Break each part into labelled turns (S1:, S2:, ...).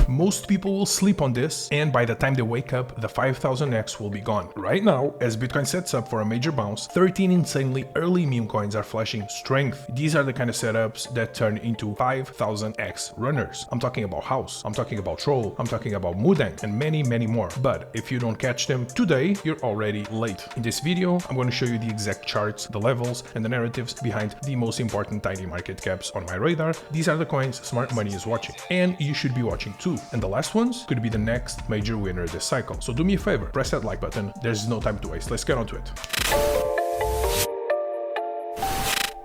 S1: Most people will sleep on this, and by the time they wake up, the 5000X will be gone. Right now, as Bitcoin sets up for a major bounce, 13 insanely early meme coins are flashing strength. These are the kind of setups that turn into 5000X runners. I'm talking about House, I'm talking about Troll, I'm talking about Mudang, and many more. But if you don't catch them today, you're already late. In this video, I'm going to show you the exact charts, the levels, and the narratives behind the most important tiny market caps on my radar. These are the coins smart money is watching, and you should be watching too. And the last ones could be the next major winner this cycle. So do me a favor, press that like button. There's no time to waste. Let's get on to it.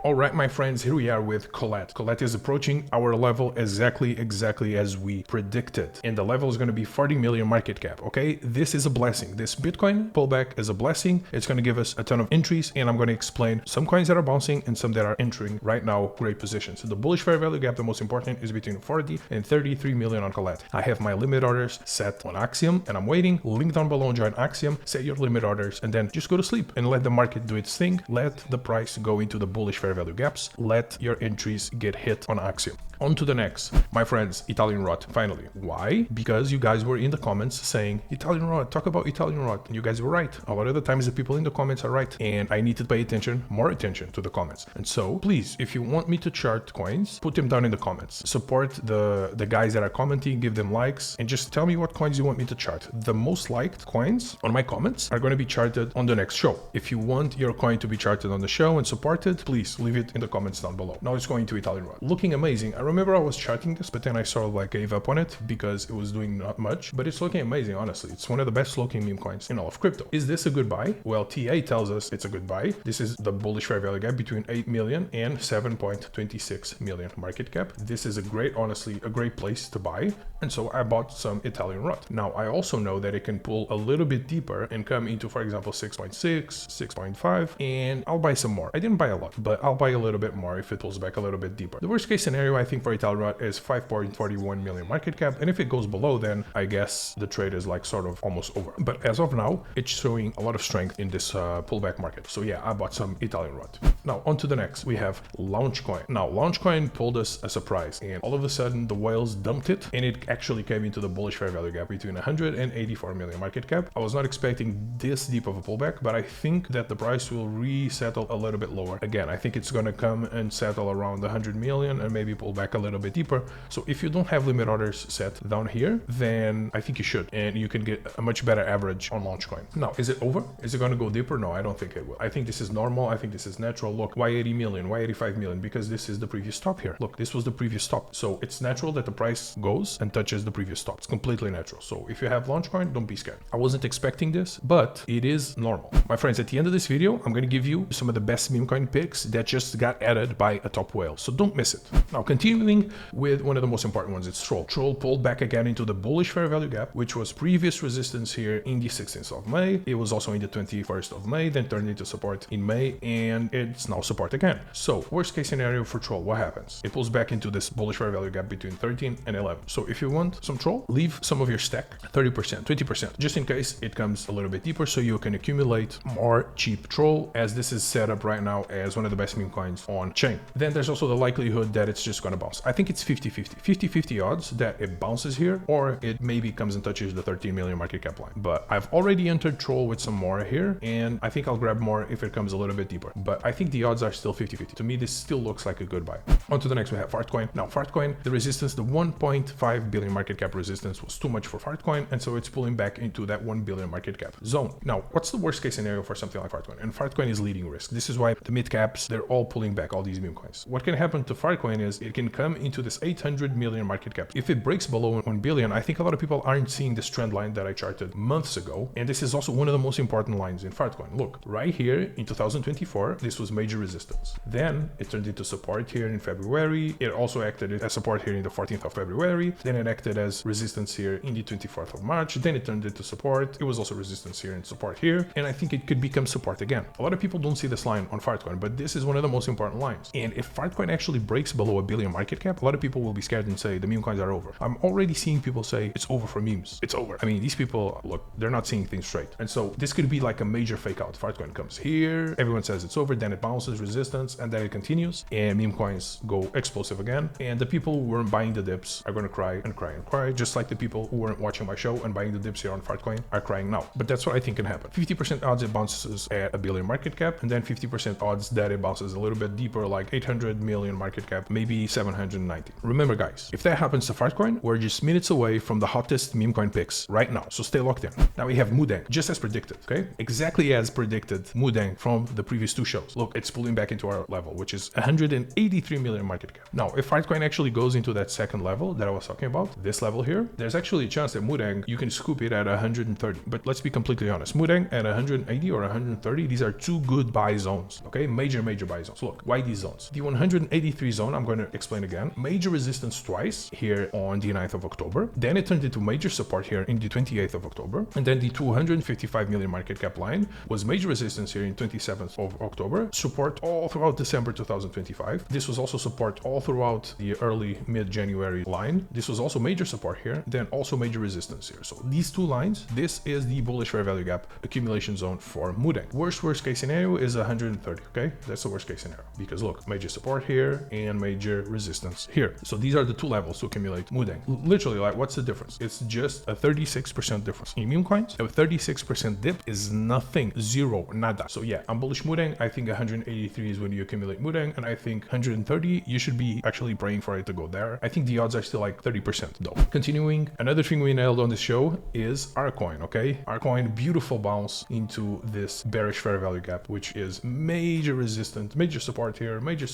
S1: Alright my friends, here we are with Colette. Colette is approaching our level exactly as we predicted. And the level is going to be 40 million market cap, okay? This is a blessing. This Bitcoin pullback is a blessing. It's going to give us a ton of entries, and I'm going to explain some coins that are bouncing and some that are entering right now great positions. So the bullish fair value gap, the most important, is between 40 and 33 million on Colette. I have my limit orders set on Axiom, and I'm waiting. Link down below, join Axiom, set your limit orders, and then just go to sleep and let the market do its thing. Let the price go into the bullish fair value gaps. Let your entries get hit on Axiom. On to the next, my friends, 𝗘𝗫𝗏, finally. Why? Because you guys were in the comments saying, 𝗘𝗫𝗏, talk about 𝗘𝗫𝗏, and you guys were right. A lot of the times the people in the comments are right, and I need to pay more attention to the comments. And so, please, if you want me to chart coins, put them down in the comments. Support the guys that are commenting, give them likes, and just tell me what coins you want me to chart. The most liked coins on my comments are going to be charted on the next show. If you want your coin to be charted on the show and supported, please leave it in the comments down below. Now it's going to 𝗘𝗫𝗏. Looking amazing. I remember I was charting this, but then I sort of like gave up on it because it was doing not much, but it's looking amazing, honestly. It's one of the best looking meme coins in all of crypto. Is this a good buy? Well, TA tells us it's a good buy. This is the bullish fair value gap between 8 million and 7.26 million market cap. This is a great, honestly, a great place to buy. And so I bought some 𝗘𝗫𝗏. Now, I also know that it can pull a little bit deeper and come into, for example, 6.6, 6.5, and I'll buy some more. I didn't buy a lot, but I'll buy a little bit more if it pulls back a little bit deeper. The worst case scenario, I think, for 𝗘𝗫𝗏 is 5.41 million market cap, and if it goes below, then I guess the trade is like sort of almost over. But as of now, it's showing a lot of strength in this pullback market. So yeah, I bought some 𝗘𝗫𝗏. Now on to the next, we have Launchcoin. Now Launchcoin pulled us a surprise, and all of a sudden the whales dumped it, and it actually came into the bullish fair value gap between 100 and 84 million market cap. I was not expecting this deep of a pullback, but I think that the price will resettle a little bit lower. Again, I think it's going to come and settle around the 100 million and maybe pull back a little bit deeper. So if you don't have limit orders set down here, then I think you should, and you can get a much better average on Launchcoin. Now, is it over? Is it going to go deeper? No, I don't think it will. I think this is normal. I think this is natural. Look, why 80 million? Why 85 million? Because this is the previous stop here. Look, this was the previous stop. So it's natural that the price goes and touches the previous stop. It's completely natural. So if you have Launchcoin, don't be scared. I wasn't expecting this, but it is normal. My friends, at the end of this video, I'm going to give you some of the best meme coin picks that just got added by a top whale. So don't miss it. Now, continuing with one of the most important ones, it's Troll. Troll pulled back again into the bullish fair value gap, which was previous resistance here in the 16th of May. It was also in the 21st of May, then turned into support in May, and it's now support again. So worst case scenario for Troll, what happens? It pulls back into this bullish fair value gap between 13 and 11. So if you want some Troll, leave some of your stack, 30%, 20%, just in case it comes a little bit deeper, so you can accumulate more cheap Troll, as this is set up right now as one of the best meme coins on chain. Then there's also the likelihood that it's just going to bounce. I think it's 50-50 odds that it bounces here, or it maybe comes and touches the 13 million market cap line. But I've already entered Troll with some more here, and I think I'll grab more if it comes a little bit deeper. But I think the odds are still 50-50. To me, this still looks like a good buy. On to the next, we have Arcoin. Now, Arcoin, the resistance, the 1.5 billion market cap resistance was too much for Arcoin, and so it's pulling back into that 1 billion market cap zone. Now, what's the worst case scenario for something like Arcoin? And Arcoin is leading risk. This is why the mid caps, they're all pulling back all these meme coins. What can happen to Arcoin is it can come into this 800 million market cap. If it breaks below 1 billion, I think a lot of people aren't seeing this trend line that I charted months ago. And this is also one of the most important lines in Arcoin. Look, right here in 2024, this was major resistance. Then it turned into support here in February. It also acted as support here in the 14th of February. Then it acted as resistance here in the 24th of March. Then it turned into support. It was also resistance here and support here. And I think it could become support again. A lot of people don't see this line on Arcoin, but this is one one of the most important lines. And if Arcoin actually breaks below $1 billion market cap, a lot of people will be scared and say the meme coins are over. I'm already seeing people say it's over for memes. It's over. I mean, these people, look, they're not seeing things straight. And so this could be like a major fake out. If Arcoin comes here, everyone says it's over, then it bounces resistance, and then it continues, and meme coins go explosive again. And the people who weren't buying the dips are going to cry and cry and cry, just like the people who weren't watching my show and buying the dips here on Arcoin are crying now. But that's what I think can happen. 50% odds it bounces at $1 billion market cap, and then 50% odds that it bounces a little bit deeper, like 800 million market cap, maybe 790. Remember guys, if that happens to Arcoin, we're just minutes away from the hottest meme coin picks right now. So stay locked in. Now we have Mudang, just as predicted, okay? Exactly as predicted, Mudang from the previous two shows. Look, it's pulling back into our level, which is 183 million market cap. Now, if Arcoin actually goes into that second level that I was talking about, this level here, there's actually a chance that Mudang, you can scoop it at 130. But let's be completely honest, Mudang at 180 or 130, these are two good buy zones, okay? Major buy zones. Look, why these zones? The 183 zone, I'm going to explain again, major resistance twice here on the 9th of October. Then it turned into major support here in the 28th of October. And then the 255 million market cap line was major resistance here in 27th of October, support all throughout December 2025. This was also support all throughout the early mid-January line. This was also major support here, then also major resistance here. So these two lines, this is the bullish fair value gap accumulation zone for Mudang. Worst case scenario is 130, okay? That's the worst case scenario, because look, major support here and major resistance here. So these are the two levels to accumulate Mudang. Literally, like, what's the difference? It's just a 36% difference. In meme coins, a 36% dip is nothing, zero, nada. So yeah, I'm bullish Mudang. I think 183 is when you accumulate Mudang, and I think 130, you should be actually praying for it to go there. I think the odds are still like 30% though. Continuing, another thing we nailed on this show is Arcoin, okay? Arcoin, beautiful bounce into this bearish fair value gap, which is major resistance, major support here, major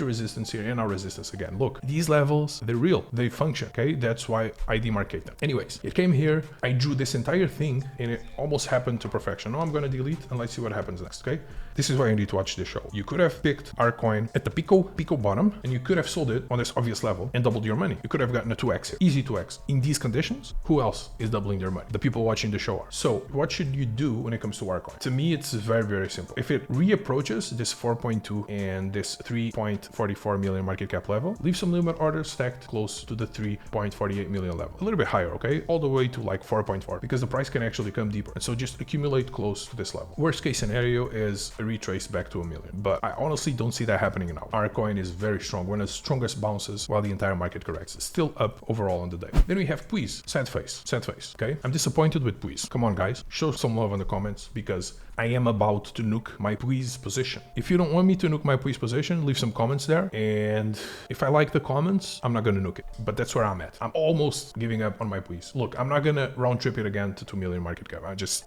S1: resistance here, and our resistance again. Look, these levels, they're real, they function, okay? That's why I demarcate them. Anyways, it came here, I drew this entire thing, and it almost happened to perfection. Now I'm gonna delete, and let's see what happens next, okay? This is why you need to watch this show. You could have picked Arcoin at the pico bottom, and you could have sold it on this obvious level and doubled your money. You could have gotten a 2x here, easy 2x. In these conditions, who else is doubling their money? The people watching the show are. So what should you do when it comes to Arcoin? To me, it's very simple. If it reapproaches this 4.2 and this 3.44 million market cap level, leave some limit orders stacked close to the 3.48 million level, a little bit higher, okay? All the way to like 4.4, because the price can actually come deeper. And so just accumulate close to this level. Worst case scenario is a retrace back to 1 million, but I honestly don't see that happening now. Arcoin is very strong, one of the strongest bounces while the entire market corrects. Still up overall on the day. Then we have 𝗿𝗫𝗧, sad face, okay? I'm disappointed with 𝗿𝗫𝗧. Come on guys, show some love in the comments, because I am about to nuke my 𝗿𝗫𝗧 position. If you don't want me to nuke my 𝗿𝗫𝗧 position, leave some comments there, and if I like the comments, I'm not gonna nuke it. But that's where I'm at. I'm almost giving up on my 𝗿𝗫𝗧. Look, I'm not gonna round trip it again to 2 million market cap.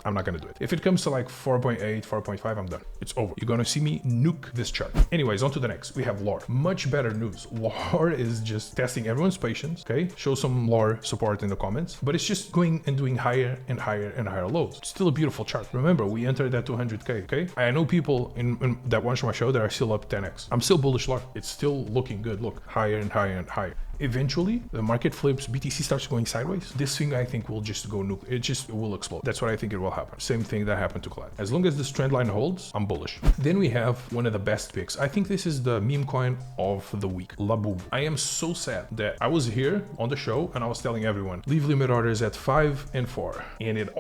S1: I'm not gonna do it. If it comes to like 4.8, 4.5, I'm done. It's over. You're gonna see me nuke this chart. Anyways, on to the next. We have 𝗨. Much better news. 𝗨 is just testing everyone's patience, okay? Show some 𝗨 support in the comments, but it's just going and doing higher and higher lows. It's still a beautiful chart. Remember, we entered at 200k, okay? I know people in that watch my show that are still up 10x. I'm still bullish 𝗨. It's still looking good. Look, higher and higher. Eventually, the market flips, BTC starts going sideways. This thing, I think, will just go nuke. It will explode. That's what I think it will happen. Same thing that happened to Colette. As long as this trend line holds, I'm bullish. Then we have one of the best picks. I think this is the meme coin of the week, 𝗨𝗶𝗏. I am so sad that I was here on the show and I was telling everyone, leave limit orders at 5 and 4. And it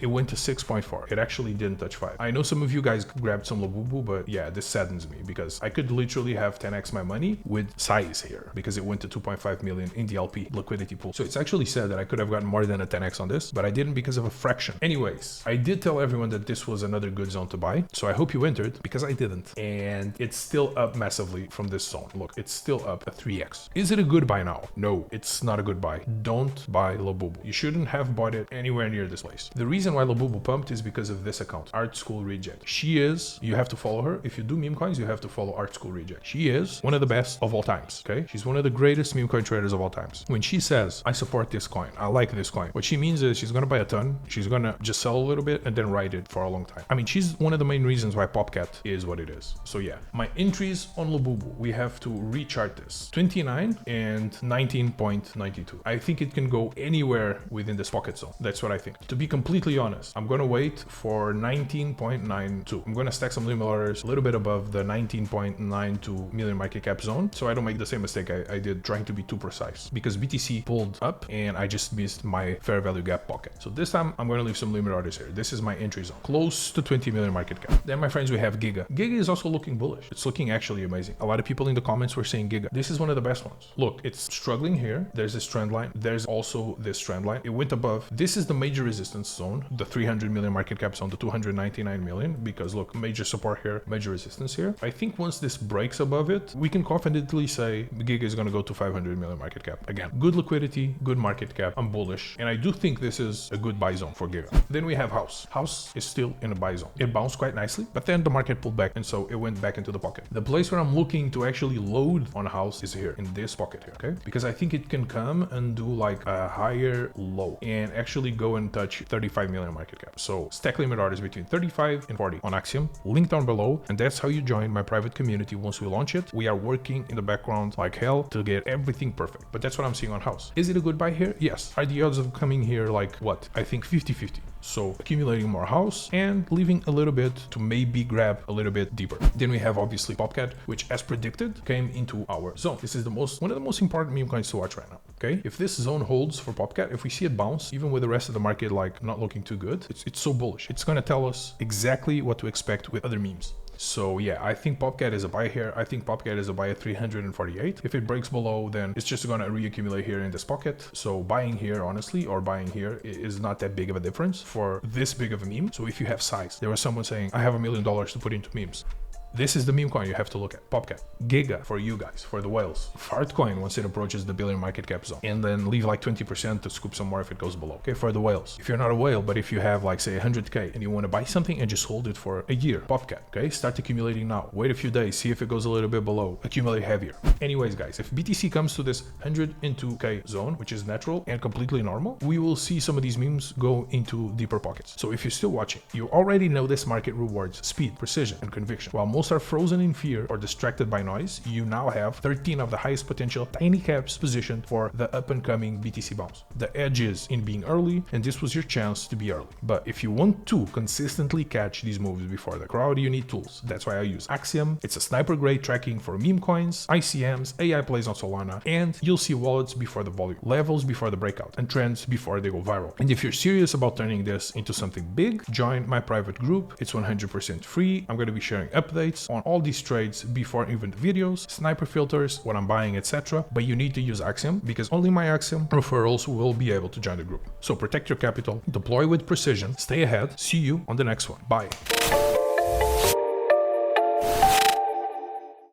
S1: went to 6.4. It actually didn't touch 5. I know some of you guys grabbed some 𝗨𝗶𝗏, but yeah, this saddens me because I could literally have 10x my money with size here because it went to 2.5 million in the LP liquidity pool. So it's actually sad that I could have gotten more than a 10x on this, but I didn't because of a fraction. Anyways, I did tell everyone that this was another good zone to buy. So I hope you entered because I didn't. And it's still up massively from this zone. Look, it's still up a 3x. Is it a good buy now? No, it's not a good buy. Don't buy 𝗨𝗶𝗏. You shouldn't have bought it anywhere near this place. The reason why 𝗨𝗶𝗏 pumped is because of this account, Art School Reject. You have to follow her. If you do meme coins, you have to follow Art School Reject. She is one of the best of all times, okay? She's one of the greatest meme meme coin traders of all times. When she says, I support this coin, I like this coin, what she means is she's gonna buy a ton, she's gonna just sell a little bit and then ride it for a long time. I mean, she's one of the main reasons why PopCat is what it is. So yeah, my entries on Labubu, we have to rechart this. 29 and 19.92. I think it can go anywhere within this pocket zone. That's what I think. To be completely honest, I'm gonna wait for 19.92. I'm gonna stack some limit orders a little bit above the 19.92 million market cap zone, so I don't make the same mistake I did trying to be too precise, because BTC pulled up and I just missed my fair value gap pocket. So this time I'm going to leave some limit orders here. This is my entry zone, close to 20 million market cap. Then my friends, we have Giga. Giga is also looking bullish. It's looking actually amazing. A lot of people in the comments were saying Giga. This is one of the best ones. Look, it's struggling here. There's this trend line. There's also this trend line. It went above. This is the major resistance zone, the 300 million market cap zone, the 299 million, because look, major support here, major resistance here. I think once this breaks above it, we can confidently say Giga is going to go to 500 million market cap. Again, good liquidity, good market cap. I'm bullish. And I do think this is a good buy zone for Giga. Then we have House. House is still in a buy zone. It bounced quite nicely, but then the market pulled back, and so it went back into the pocket. The place where I'm looking to actually load on House is here, in this pocket here, okay? Because I think it can come and do like a higher low and actually go and touch 35 million market cap. So stack limit orders between 35 and 40 on Axiom, link down below, and that's how you join my private community. Once we launch it, we are working in the background like hell to get everything perfect. But that's what I'm seeing on House. Is it a good buy here? Yes. Are the odds of coming here like what? I think 50-50. So accumulating more House and leaving a little bit to maybe grab a little bit deeper. Then we have obviously PopCat, which as predicted came into our zone. This is one of the most important meme coins to watch right now. Okay, if this zone holds for PopCat, if we see it bounce, even with the rest of the market like not looking too good, it's so bullish. It's gonna tell us exactly what to expect with other memes. So yeah, I think PopCat is a buy here. I think PopCat is a buy at 348. If it breaks below, then it's just gonna reaccumulate here in this pocket. So buying here, honestly, or buying here is not that big of a difference for this big of a meme. So if you have size, there was someone saying, I have $1 million to put into memes. This is the meme coin you have to look at. PopCat. Giga for you guys, for the whales. Arcoin once it approaches the billion market cap zone. And then leave like 20% to scoop some more if it goes below. Okay, for the whales. If you're not a whale, but if you have like say 100K and you want to buy something and just hold it for a year. PopCat. Okay, start accumulating now. Wait a few days, see if it goes a little bit below. Accumulate heavier. Anyways, guys, if BTC comes to this 102K zone, which is natural and completely normal, we will see some of these memes go into deeper pockets. So if you're still watching, you already know this market rewards speed, precision, and conviction. While most are frozen in fear or distracted by noise, you now have 13 of the highest potential tiny caps positioned for the up and coming BTC bounce. The edge is in being early, and this was your chance to be early. But if you want to consistently catch these moves before the crowd, you need tools. That's why I use Axiom. It's a sniper grade tracking for meme coins, ICMs, AI plays on Solana, and you'll see wallets before the volume, levels before the breakout, and trends before they go viral. And if you're serious about turning this into something big, join my private group. It's 100% free. I'm going to be sharing updates on all these trades before even the videos, sniper filters, what I'm buying, etc. But you need to use Axiom because only my Axiom referrals will be able to join the group. So protect your capital, deploy with precision, stay ahead. See you on the next one. Bye.